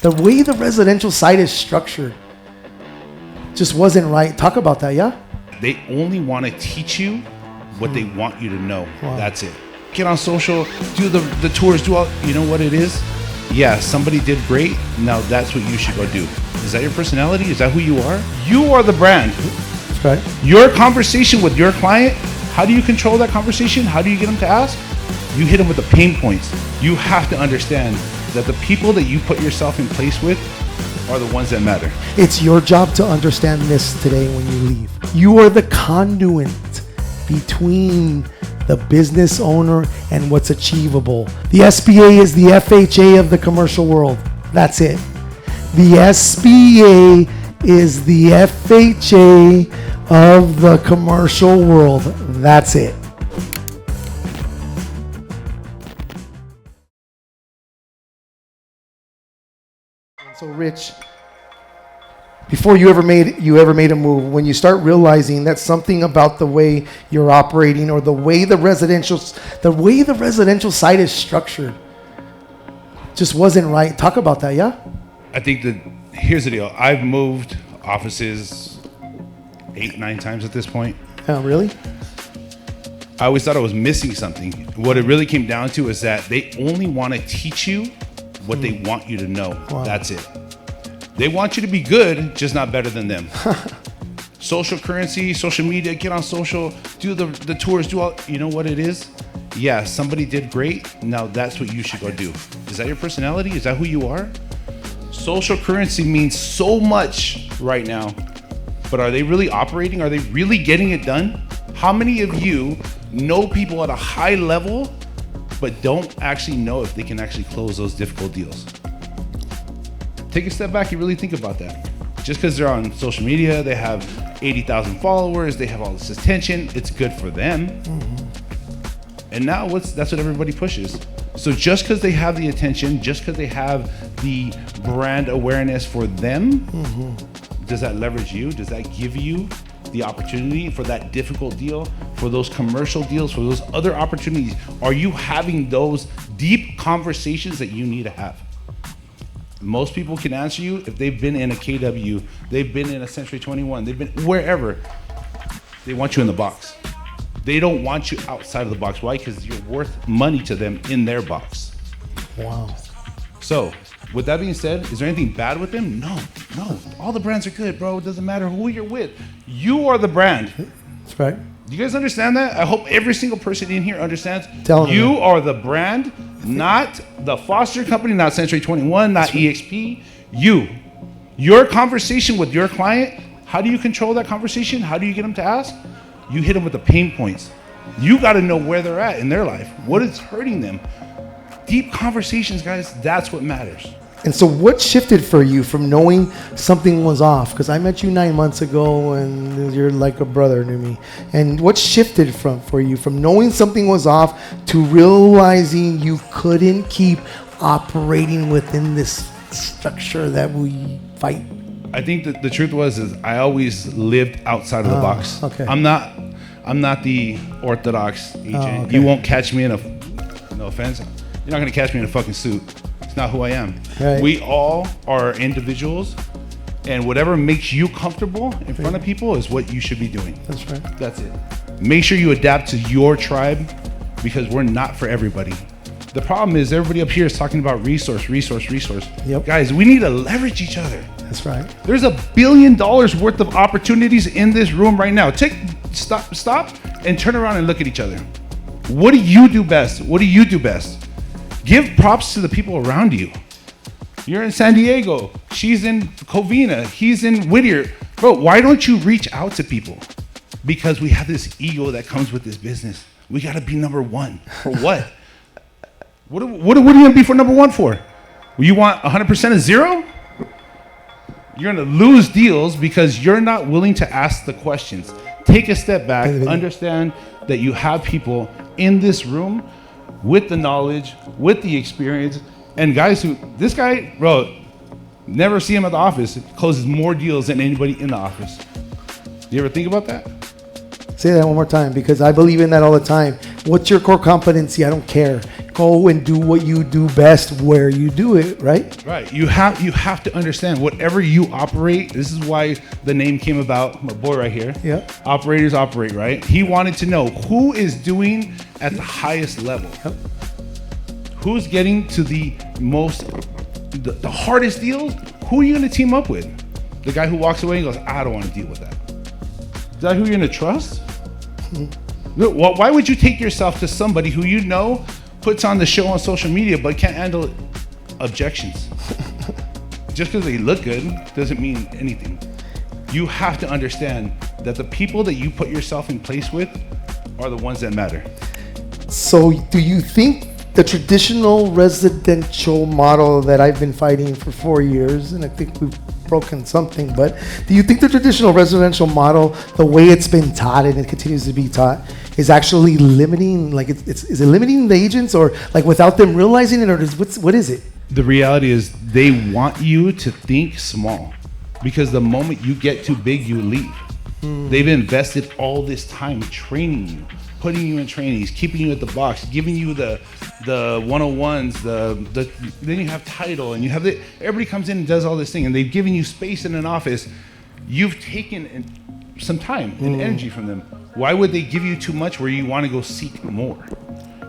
The way the residential side is structured just wasn't right. Talk about that, yeah? They only want to teach you what they want you to know. Wow. That's it. Get on social, do the tours, do all, you know what it is? Yeah, somebody did great. Now that's what you should go do. Is that your personality? Is that who you are? You are the brand. That's right. Your conversation with your client, how do you control that conversation? How do you get them to ask? You hit them with the pain points. You have to understand that the people that you put yourself in place with are the ones that matter. It's your job to understand this today when you leave. You are the conduit between the business owner and what's achievable. The SBA is the FHA of the commercial world. That's it. The SBA is the FHA of the commercial world. That's it. So Rich, before you ever made a move, when you start realizing that something about the way you're operating or the way the residential side is structured just wasn't right. Talk about that, yeah? I think that here's the deal. I've moved offices 8-9 times at this point. Oh, really? I always thought I was missing something. What it really came down to is that they only want to teach you what they want you to know. Wow. That's it. They want you to be good, just not better than them. Social currency, social media, get on social, do the tours, do all, you know what it is? Yeah, somebody did great. Now that's what you should go do. Is that your personality? Is that who you are? Social currency means so much right now, but are they really operating? Are they really getting it done? How many of you know people at a high level, but don't actually know if they can actually close those difficult deals? Take a step back and really think about that. Just because they're on social media, they have 80,000 followers, they have all this attention, it's good for them. Mm-hmm. And now that's what everybody pushes. So just because they have the attention, just because they have the brand awareness for them, mm-hmm. does that leverage you? Does that give you the opportunity for that difficult deal, for those commercial deals, for those other opportunities? Are you having those deep conversations that you need to have? Most people can answer you if they've been in a KW, they've been in a Century 21, they've been wherever. They want you in the box. They don't want you outside of the box. Why? Because you're worth money to them in their box. Wow. So, with that being said, is there anything bad with them? No. All the brands are good, bro. It doesn't matter who you're with. You are the brand. That's right. Do you guys understand that? I hope every single person in here understands. Tell them you are the brand, not the Foster Company, not Century 21, not EXP. You. Your conversation with your client, how do you control that conversation? How do you get them to ask? You hit them with the pain points. You got to know where they're at in their life, what is hurting them. Deep conversations, guys, that's what matters. And so what shifted for you from knowing something was off? Because I met you 9 months ago and you're like a brother to me. And what shifted for you from knowing something was off to realizing you couldn't keep operating within this structure that we fight? I think that the truth is I always lived outside of the box. Okay. I'm not the orthodox agent. Okay. You won't catch me in no offense, you're not gonna catch me in a fucking suit. It's not who I am. Right. We all are individuals, and whatever makes you comfortable in front of people is what you should be doing. That's right. That's it. Make sure you adapt to your tribe, because we're not for everybody. The problem is everybody up here is talking about resource. Yep. Guys, we need to leverage each other. That's right. There's $1 billion worth of opportunities in this room right now. Stop and turn around and look at each other. What do you do best? What do you do best? Give props to the people around you. You're in San Diego. She's in Covina. He's in Whittier. Bro, why don't you reach out to people? Because we have this ego that comes with this business. We got to be number one. For what? What are you going to be for number one for? You want 100% of zero? You're going to lose deals because you're not willing to ask the questions. Take a step back. Understand that you have people in this room with the knowledge, with the experience, and this guy, bro, never see him at the office, closes more deals than anybody in the office. Do you ever think about that? Say that one more time, because I believe in that all the time. What's your core competency? I don't care. go and do what you do best where you do it, right? Right. You have to understand whatever you operate. This is why the name came about. My boy right here. Yeah. Operators operate, right? He wanted to know who is doing at the highest level. Yep. Who's getting to the hardest deals? Who are you going to team up with? The guy who walks away and goes, I don't want to deal with that. Is that who you're going to trust? Why would you take yourself to somebody who you know puts on the show on social media but can't handle objections? Just because they look good doesn't mean anything. You have to understand that the people that you put yourself in place with are the ones that matter. So do you think the traditional residential model that I've been fighting for 4 years, and I think we've broken something, but do you think the traditional residential model, the way it's been taught and it continues to be taught, is actually limiting, like is it limiting the agents, or like without them realizing it, or what is it? The reality is they want you to think small, because the moment you get too big, you leave. They've invested all this time training you, putting you in trainings, keeping you at the box, giving you the 101s, then you have title, and you have everybody comes in and does all this thing, and they've given you space in an office. You've taken some time and energy from them. Why would they give you too much where you want to go seek more?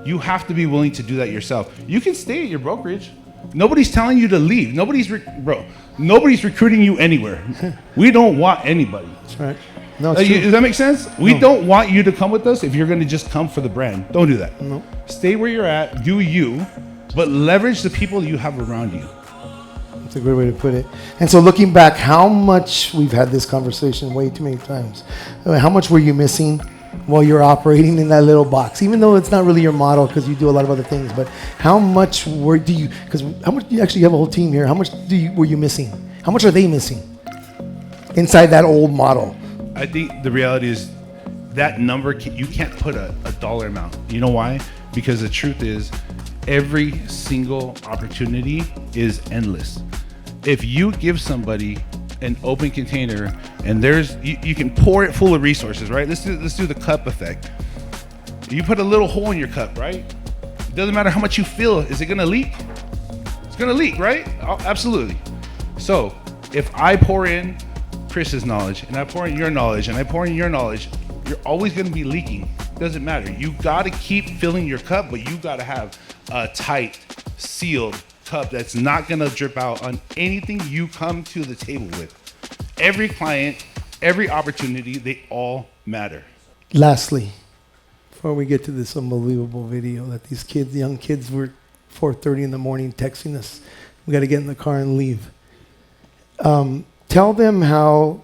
You have to be willing to do that yourself. You can stay at your brokerage. Nobody's telling you to leave. Nobody's recruiting you anywhere. We don't want anybody. That's right. No, it's true. Does that make sense? We don't want you to come with us if you're going to just come for the brand. Don't do that. No. Stay where you're at, do you, but leverage the people you have around you. That's a great way to put it. And so looking back, how much, we've had this conversation way too many times, how much were you missing while you're operating in that little box? Even though it's not really your model because you do a lot of other things, but how much how much do you actually have a whole team here? How much were you missing? How much are they missing inside that old model? I think the reality is that number, you can't put a dollar amount. You know why? Because the truth is every single opportunity is endless. If you give somebody an open container and you can pour it full of resources, right? Let's do the cup effect. You put a little hole in your cup, right? It doesn't matter how much you fill. Is it gonna leak? It's gonna leak, right? Oh, absolutely. So if I pour in Chris's knowledge and I pour in your knowledge and I pour in your knowledge, you're always gonna be leaking. Doesn't matter. You gotta keep filling your cup, but you gotta have a tight, sealed cup that's not gonna drip out on anything you come to the table with. Every client, every opportunity, they all matter. Lastly, before we get to this unbelievable video that these young kids were 4:30 in the morning texting us, we gotta get in the car and leave. Tell them how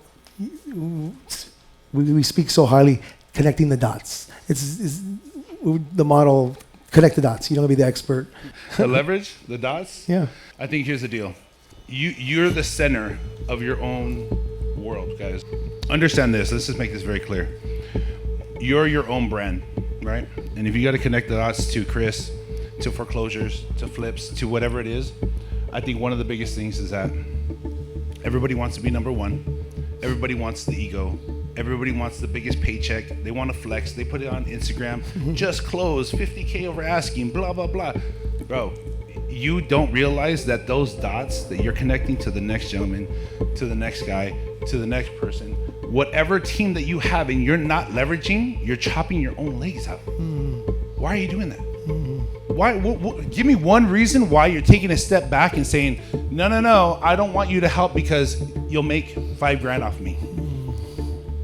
we speak so highly, connecting the dots. It's the model, connect the dots. You don't want to be the expert. The leverage, the dots? Yeah. I think here's the deal. You're the center of your own world, guys. Understand this. Let's just make this very clear. You're your own brand, right? And if you got to connect the dots to Chris, to foreclosures, to flips, to whatever it is, I think one of the biggest things is that everybody wants to be number one. Everybody wants the ego. Everybody wants the biggest paycheck. They want to flex. They put it on Instagram. Just close, 50K over asking, blah, blah, blah. Bro, you don't realize that those dots that you're connecting to the next gentleman, to the next guy, to the next person, whatever team that you have and you're not leveraging, you're chopping your own legs out. Why are you doing that? Why? Give me one reason why you're taking a step back and saying, no, I don't want you to help because you'll make $5,000 off me.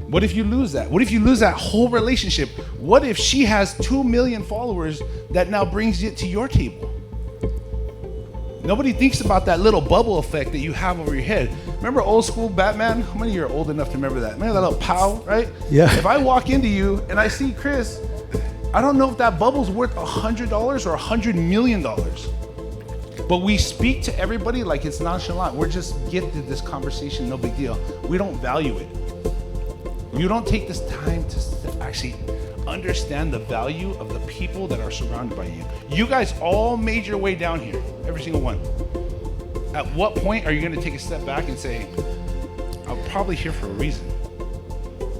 What if you lose that? What if you lose that whole relationship? What if she has 2 million followers that now brings it to your table? Nobody thinks about that little bubble effect that you have over your head. Remember old school Batman? How many of you are old enough to remember that? Remember that little pow, right? Yeah. If I walk into you and I see Chris, I don't know if that bubble's worth $100 or $100 million. But we speak to everybody like it's nonchalant. We're just gifted this conversation, no big deal. We don't value it. You don't take this time to actually understand the value of the people that are surrounded by you. You guys all made your way down here, every single one. At what point are you going to take a step back and say, I'm probably here for a reason.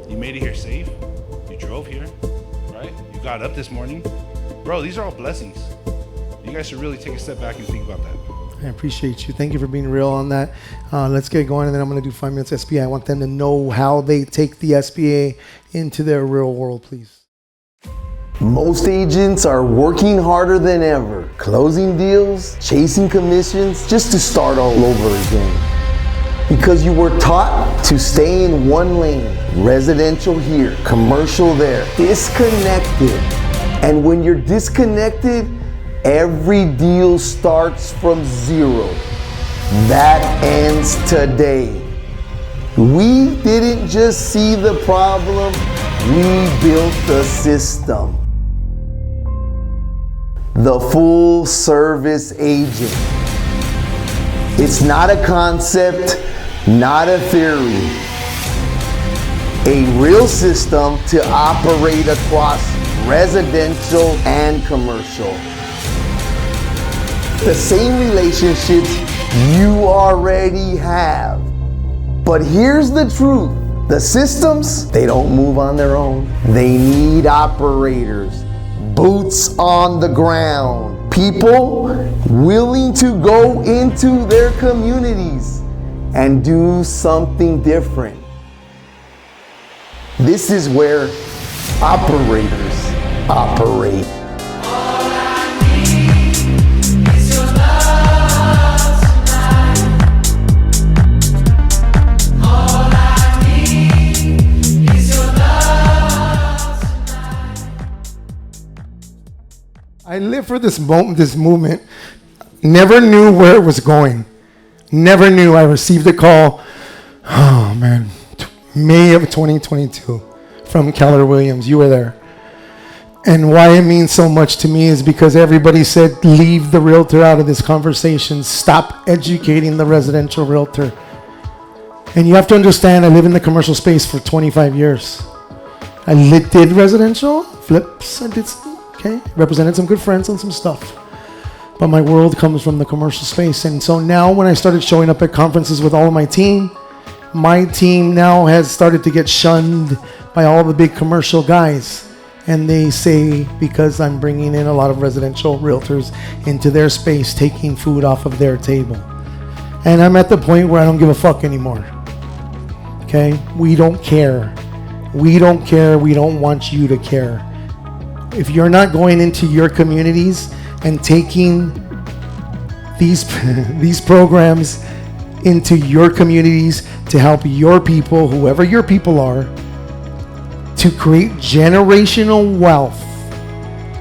You made it here safe. You drove here, right? You got up this morning. Bro, these are all blessings. You guys should really take a step back and think about that. I appreciate you. Thank you for being real on that. Let's get going, and then I'm going to do 5 minutes SBA. I want them to know how they take the SBA into their real world, please. Most agents are working harder than ever, closing deals, chasing commissions, just to start all over again. Because you were taught to stay in one lane, residential here, commercial there, disconnected. And when you're disconnected, every deal starts from zero. That ends today. We didn't just see the problem, we built the system. The full service agent. It's not a concept, not a theory. A real system to operate across residential and commercial. The same relationships you already have. But here's the truth. The systems, they don't move on their own. They need operators, boots on the ground, people willing to go into their communities and do something different. This is where operators operate. I live for this movement. Never knew where it was going. Never knew. I received a call, oh man, May of 2022 from Keller Williams. You were there. And why it means so much to me is because everybody said, leave the realtor out of this conversation. Stop educating the residential realtor. And you have to understand, I live in the commercial space for 25 years. I did residential, flips, I did okay, represented some good friends and some stuff. But my world comes from the commercial space. And so now when I started showing up at conferences with all of my team now has started to get shunned by all the big commercial guys. And they say, because I'm bringing in a lot of residential realtors into their space, taking food off of their table. And I'm at the point where I don't give a fuck anymore. Okay? We don't care. We don't care. We don't want you to care. If you're not going into your communities and taking these programs into your communities to help your people, whoever your people are, to create generational wealth,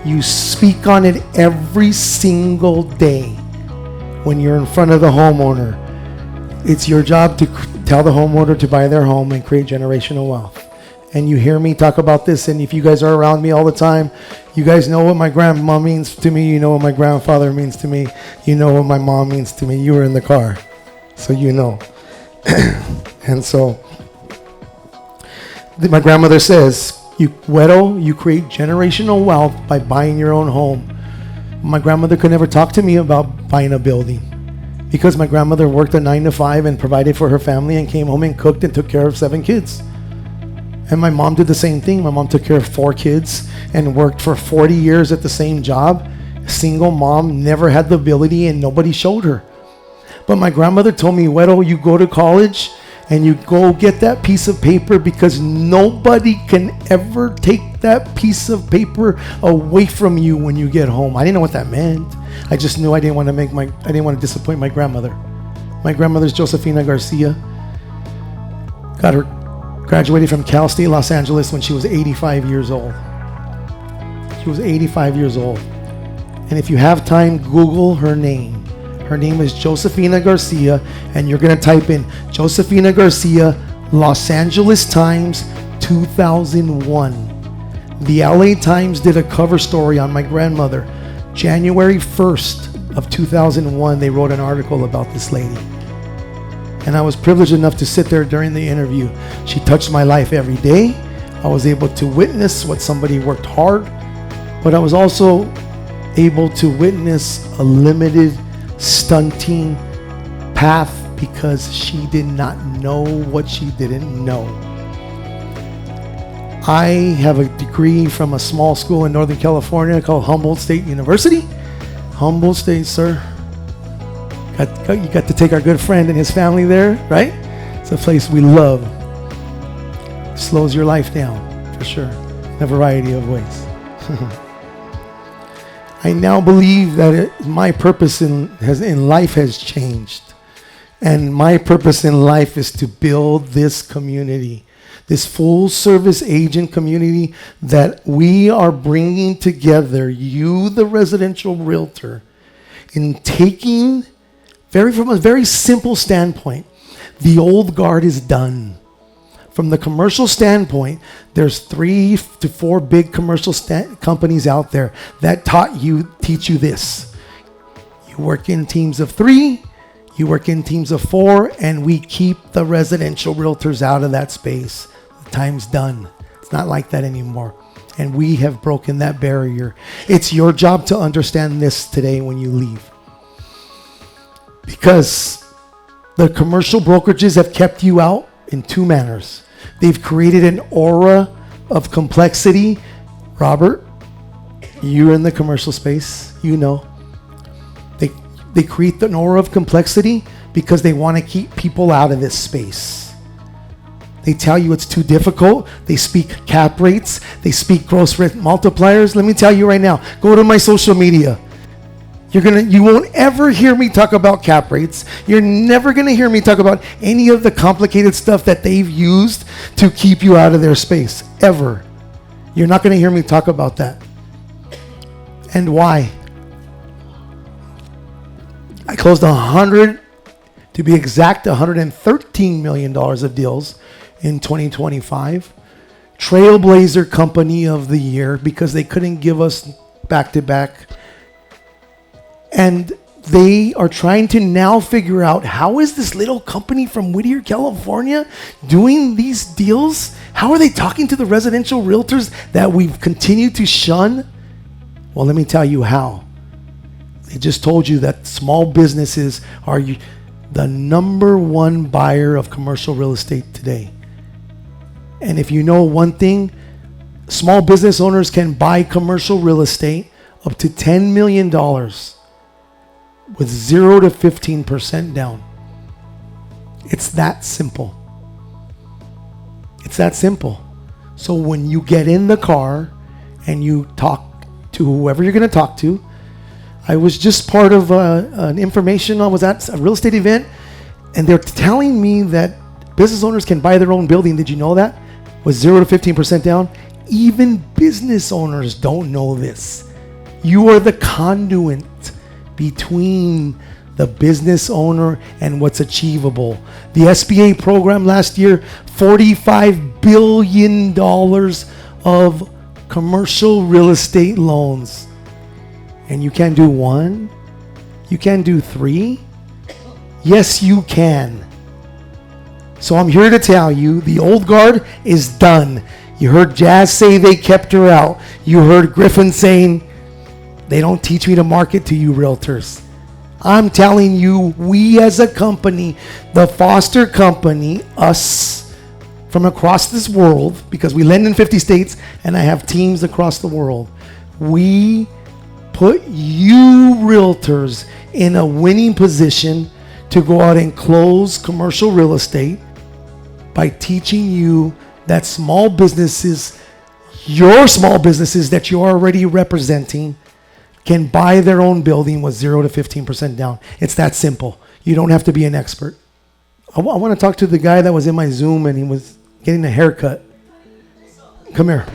you speak on it every single day when you're in front of the homeowner. It's your job to tell the homeowner to buy their home and create generational wealth. And you hear me talk about this, and if you guys are around me all the time, you guys know what my grandma means to me, you know what my grandfather means to me, you know what my mom means to me. You were in the car, so you know. And so, my grandmother says, you create generational wealth by buying your own home. My grandmother could never talk to me about buying a building because my grandmother worked a 9 to 5 and provided for her family and came home and cooked and took care of 7 kids. And my mom did the same thing. My mom took care of 4 kids and worked for 40 years at the same job. Single mom, never had the ability, and nobody showed her. But my grandmother told me, Wedo, you go to college and you go get that piece of paper because nobody can ever take that piece of paper away from you when you get home. I didn't know what that meant. I just knew I didn't want to disappoint my grandmother. My grandmother's Josefina Garcia. Graduated from Cal State Los Angeles when she was 85 years old. She was 85 years old. And if you have time, Google her name. Her name is Josefina Garcia, and you're going to type in Josefina Garcia, Los Angeles Times, 2001. The LA Times did a cover story on my grandmother. January 1st of 2001, they wrote an article about this lady. And I was privileged enough to sit there during the interview. She touched my life every day. I was able to witness what somebody worked hard, but I was also able to witness a limited stunting path because she did not know what she didn't know. I have a degree from a small school in Northern California called Humboldt State University. Humble state, sir. You got to take our good friend and his family there, right? It's a place we love. Slows your life down, for sure, in a variety of ways. I now believe that my purpose in life has changed. And my purpose in life is to build this community, this full service agent community that we are bringing together, you, the residential realtor, in taking, from a very simple standpoint, the old guard is done. From the commercial standpoint, there's 3 to 4 big commercial companies out there that teach you this. You work in teams of 3, you work in teams of 4, and we keep the residential realtors out of that space. The time's done. It's not like that anymore. And we have broken that barrier. It's your job to understand this today when you leave. Because the commercial brokerages have kept you out in 2 manners. They've created an aura of complexity. Robert, you're in the commercial space, you know. They create an aura of complexity because they want to keep people out of this space. They tell you it's too difficult. They speak cap rates. They speak gross rent multipliers. Let me tell you right now, go to my social media. You won't ever hear me talk about cap rates. You're never going to hear me talk about any of the complicated stuff that they've used to keep you out of their space, ever. You're not going to hear me talk about that. And why? I closed to be exact, $113 million of deals in 2025. Trailblazer Company of the Year because they couldn't give us back-to-back. And they are trying to now figure out, how is this little company from Whittier, California doing these deals? How are they talking to the residential realtors that we've continued to shun? Well, let me tell you how. They just told you that small businesses are the number 1 buyer of commercial real estate today. And if you know one thing, small business owners can buy commercial real estate up to $10 million with 0 to 15% down. It's that simple. It's that simple. So when you get in the car and you talk to whoever you're going to talk to, I was just part of an information. I was at a real estate event, and they're telling me that business owners can buy their own building. Did you know that? With 0 to 15% down. Even business owners don't know this. You are the conduit between the business owner and what's achievable. The SBA program last year, $45 billion of commercial real estate loans. And you can do 1? You can do 3? Yes, you can. So I'm here to tell you, the old guard is done. You heard Jazz say they kept her out. You heard Griffin saying, they don't teach me to market to you realtors. I'm telling you, we as a company, the Foster Company, us from across this world, because we lend in 50 states and I have teams across the world, we put you realtors in a winning position to go out and close commercial real estate by teaching you that small businesses, your small businesses that you're already representing, can buy their own building with 0 to 15% down. It's that simple. You don't have to be an expert. I want to talk to the guy that was in my Zoom and he was getting a haircut. Come here.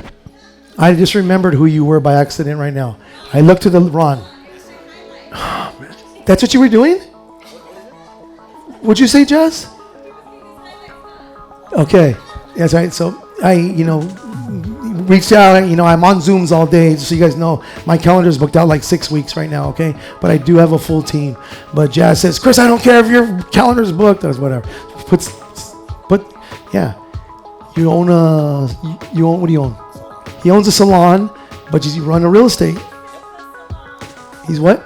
I just remembered who you were by accident right now. I looked to the Ron. That's what you were doing? What'd you say, Jess? Okay. That's right. So I, reached out. I'm on Zooms all day, just so you guys know. My calendar's booked out like 6 weeks right now, okay? But I do have a full team. But Jazz says, Chris, I don't care if your calendar's booked. Or whatever. But yeah. You own, what do you own? He owns a salon, but you run a real estate. He's what?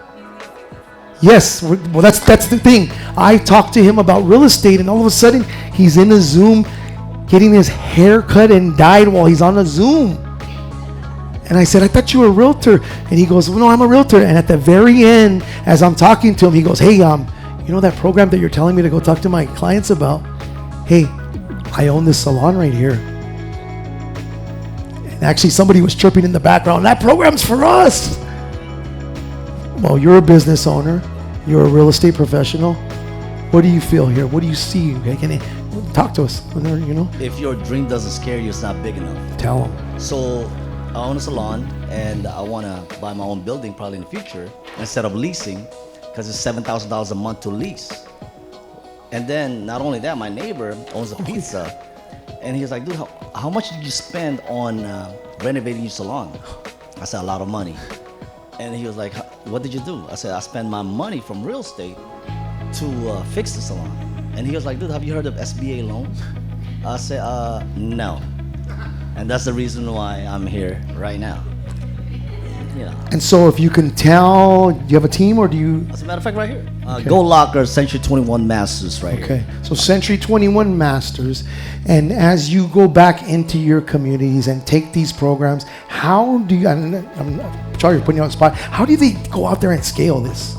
Yes. Well, that's the thing. I talked to him about real estate, and all of a sudden, he's in a Zoom getting his hair cut and dyed while he's on a Zoom. And I said, I thought you were a realtor. And he goes, well, no, I'm a realtor. And at the very end, as I'm talking to him, he goes, hey, you know that program that you're telling me to go talk to my clients about? Hey, I own this salon right here. And actually somebody was chirping in the background, that program's for us. Well, you're a business owner. You're a real estate professional. What do you feel here? What do you see? Okay, can you talk to us? You know? If your dream doesn't scare you, it's not big enough. Tell them. So I own a salon, and I want to buy my own building probably in the future instead of leasing, because it's $7,000 a month to lease. And then not only that, my neighbor owns a pizza, and he's like, dude, how much did you spend on renovating your salon? I said, a lot of money. And he was like, what did you do? I said, I spent my money from real estate to fix the salon. And he was like, dude, have you heard of SBA loans? I said, no. And that's the reason why I'm here right now. You know. And so if you can tell, do you have a team or do you? As a matter of fact, right here. Gold Locker, Century 21 Masters right here. Okay, so Century 21 Masters. And as you go back into your communities and take these programs, how do you, I'm sorry, you're putting you on the spot, how do they go out there and scale this?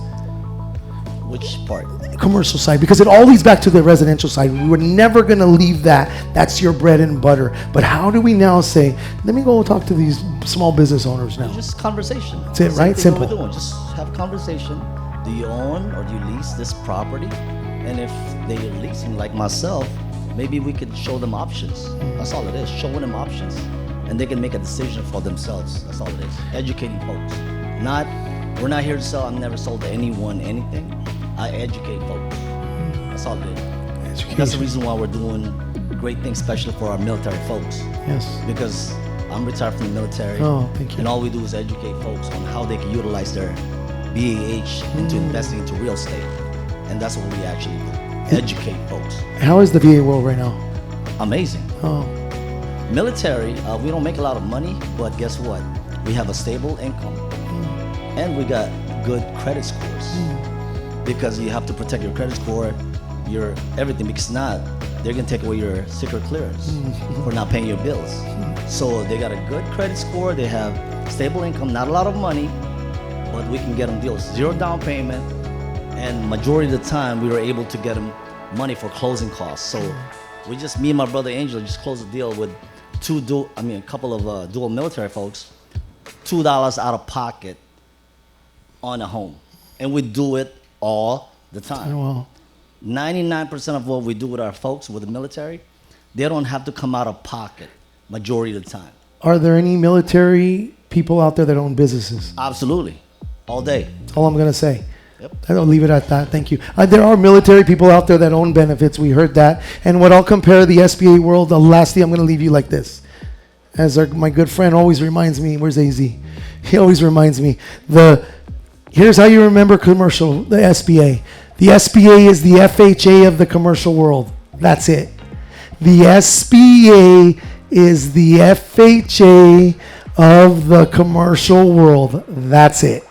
Which part? Commercial side, because it all leads back to the residential side. We were never going to leave that. That's your bread and butter. But how do we now say, let me go talk to these small business owners now? Just conversation. That's it, right? Simple. What we're doing. Just have a conversation. Do you own or do you lease this property? And if they're leasing like myself, maybe we could show them options. That's all it is, showing them options. And they can make a decision for themselves. That's all it is. Educating folks. We're not here to sell. I've never sold to anyone anything. I educate folks. That's all it is. Education. That's the reason why we're doing great things, especially for our military folks. Yes. Because I'm retired from the military. Oh, thank you. And all we do is educate folks on how they can utilize their BAH into investing into real estate. And that's what we actually do. Educate folks. How is the VA world right now? Amazing. Oh, Military, we don't make a lot of money, but guess what? We have a stable income. And we got good credit scores. Because you have to protect your credit score, your everything, because not, they're gonna take away your secret clearance for not paying your bills. So they got a good credit score, they have stable income, not a lot of money, but we can get them deals, 0 down payment, and majority of the time we were able to get them money for closing costs. So me and my brother Angel just closed a deal with a couple of dual military folks, $2 out of pocket on a home. And we do it all the time. oh well. 99% of what we do with our folks, with the military, they don't have to come out of pocket majority of the time. Are there any military people out there that own businesses? Absolutely. All day. That's all I'm going to say. Yep. I'll leave it at that. Thank you. There are military people out there that own benefits. We heard that. And what I'll compare the SBA world, the last thing I'm going to leave you like this. As my good friend always reminds me, where's AZ? He always reminds me, here's how you remember commercial, the SBA. The SBA is the FHA of the commercial world. That's it. The SBA is the FHA of the commercial world. That's it.